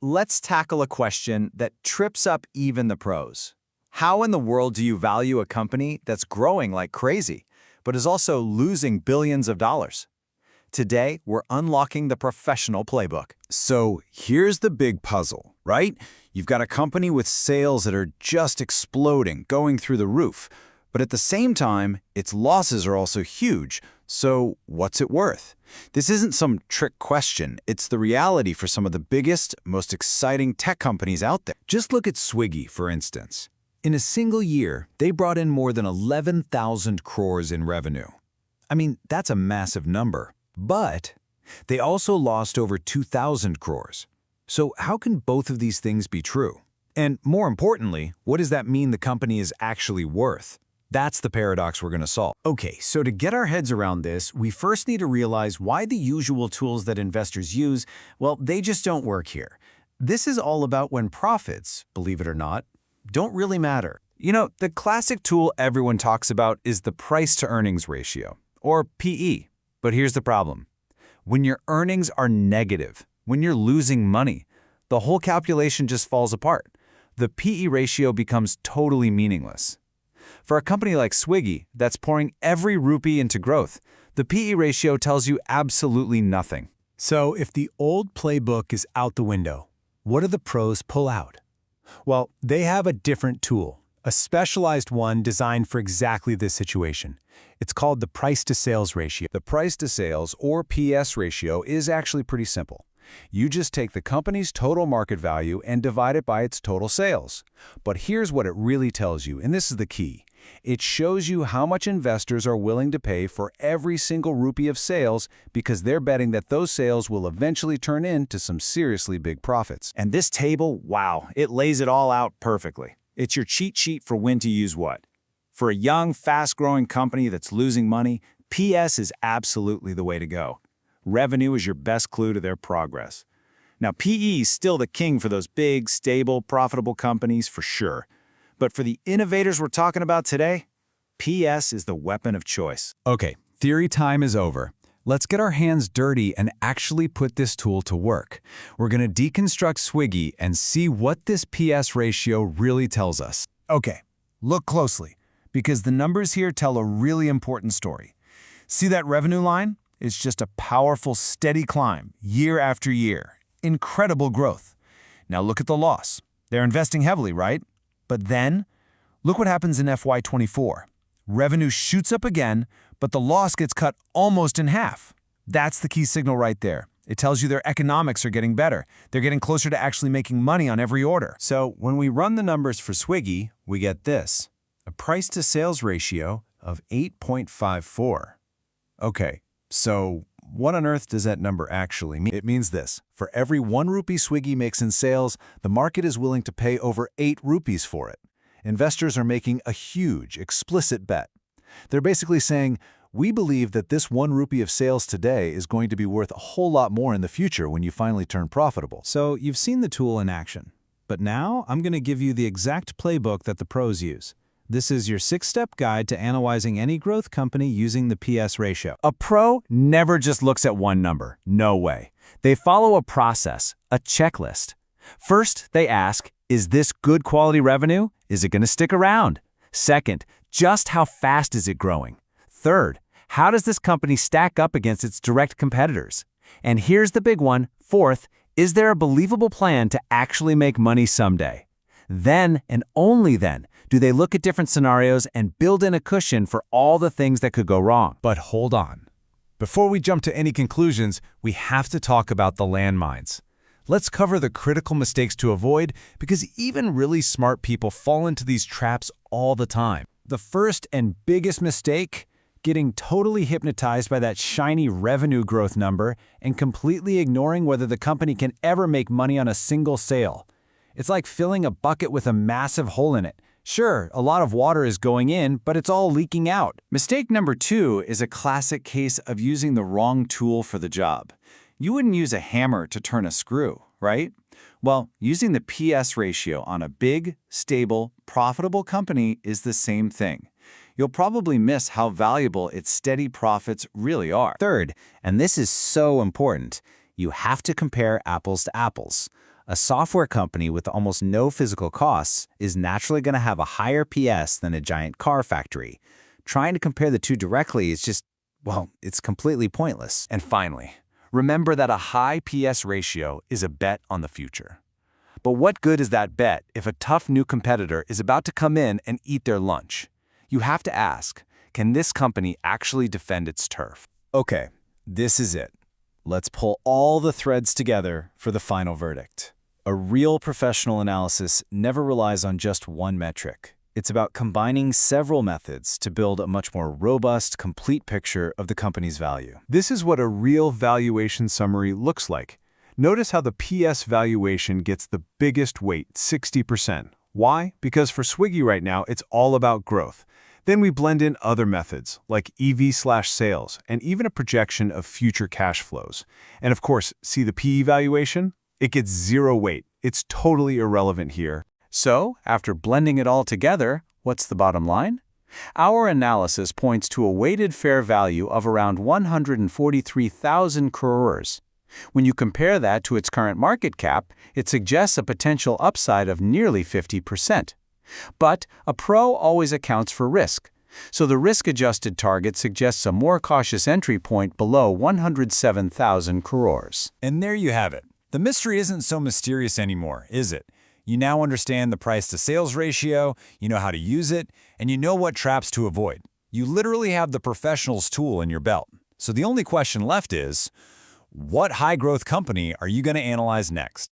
let's tackle a question that trips up even the pros. How in the world do you value a company that's growing like crazy, but is also losing billions of dollars? Today, we're unlocking the professional playbook. So here's the big puzzle, right? You've got a company with sales that are just exploding, going through the roof. But at the same time, its losses are also huge. So what's it worth? This isn't some trick question. It's the reality for some of the biggest, most exciting tech companies out there. Just look at Swiggy, for instance. In a single year, they brought in more than 11,000 crores in revenue. I mean, that's a massive number. But they also lost over 2,000 crores. So how can both of these things be true? And more importantly, what does that mean the company is actually worth? That's the paradox we're going to solve. Okay, so to get our heads around this, we first need to realize why the usual tools that investors use, well, they just don't work here. This is all about when profits, believe it or not, don't really matter. You know, the classic tool everyone talks about is the price-to-earnings ratio, or PE. But here's the problem. When your earnings are negative, when you're losing money, the whole calculation just falls apart. The PE ratio becomes totally meaningless. For a company like Swiggy that's pouring every rupee into growth, the PE ratio tells you absolutely nothing. So if the old playbook is out the window, what do the pros pull out? Well, they have a different tool, a specialized one designed for exactly this situation. It's called the price-to-sales ratio. The price-to-sales, or PS ratio, is actually pretty simple. You just take the company's total market value and divide it by its total sales. But here's what it really tells you, and this is the key. It shows you how much investors are willing to pay for every single rupee of sales because they're betting that those sales will eventually turn into some seriously big profits. And this table, wow, it lays it all out perfectly. It's your cheat sheet for when to use what. For a young, fast-growing company that's losing money, PS is absolutely the way to go. Revenue is your best clue to their progress. Now, PE is still the king for those big, stable, profitable companies for sure. But for the innovators we're talking about today, PS is the weapon of choice. Okay, theory time is over. Let's get our hands dirty and actually put this tool to work. We're going to deconstruct Swiggy and see what this PS ratio really tells us. Okay, look closely, because the numbers here tell a really important story. See that revenue line? It's just a powerful, steady climb, year after year. Incredible growth. Now look at the loss. They're investing heavily, right? But then, look what happens in FY24. Revenue shoots up again, but the loss gets cut almost in half. That's the key signal right there. It tells you their economics are getting better. They're getting closer to actually making money on every order. So when we run the numbers for Swiggy, we get this. A price-to-sales ratio of 8.54. Okay, so what on earth does that number actually mean? It means this. For every 1 rupee Swiggy makes in sales, the market is willing to pay over 8 rupees for it. Investors are making a huge, explicit bet. They're basically saying, we believe that this 1 rupee of sales today is going to be worth a whole lot more in the future when you finally turn profitable. So you've seen the tool in action. But now I'm going to give you the exact playbook that the pros use. This is your 6-step guide to analyzing any growth company using the PS ratio. A pro never just looks at one number. No way. They follow a process, a checklist. First, they ask, is this good quality revenue? Is it going to stick around? Second, just how fast is it growing? Third, how does this company stack up against its direct competitors? And here's the big one. Fourth, is there a believable plan to actually make money someday? Then, and only then, do they look at different scenarios and build in a cushion for all the things that could go wrong. But hold on. Before we jump to any conclusions, we have to talk about the landmines. Let's cover the critical mistakes to avoid because even really smart people fall into these traps all the time. The first and biggest mistake, getting totally hypnotized by that shiny revenue growth number and completely ignoring whether the company can ever make money on a single sale. It's like filling a bucket with a massive hole in it. Sure, a lot of water is going in, but it's all leaking out. Mistake number 2 is a classic case of using the wrong tool for the job. You wouldn't use a hammer to turn a screw, right? Well, using the PS ratio on a big, stable, profitable company is the same thing. You'll probably miss how valuable its steady profits really are. Third, and this is so important, you have to compare apples to apples. A software company with almost no physical costs is naturally going to have a higher PS than a giant car factory. Trying to compare the two directly is just, well, it's completely pointless. And finally, remember that a high PS ratio is a bet on the future. But what good is that bet if a tough new competitor is about to come in and eat their lunch? You have to ask, can this company actually defend its turf? Okay, this is it. Let's pull all the threads together for the final verdict. A real professional analysis never relies on just one metric. It's about combining several methods to build a much more robust, complete picture of the company's value. This is what a real valuation summary looks like. Notice how the PS valuation gets the biggest weight, 60%. Why? Because for Swiggy right now, it's all about growth. Then we blend in other methods, like EV/sales, and even a projection of future cash flows. And of course, see the PE valuation? It gets 0 weight. It's totally irrelevant here. So, after blending it all together, what's the bottom line? Our analysis points to a weighted fair value of around 143,000 crores. When you compare that to its current market cap, it suggests a potential upside of nearly 50%. But a pro always accounts for risk. So the risk-adjusted target suggests a more cautious entry point below 107,000 crores. And there you have it. The mystery isn't so mysterious anymore, is it? You now understand the price-to-sales ratio, you know how to use it, and you know what traps to avoid. You literally have the professional's tool in your belt. So the only question left is, what high-growth company are you going to analyze next?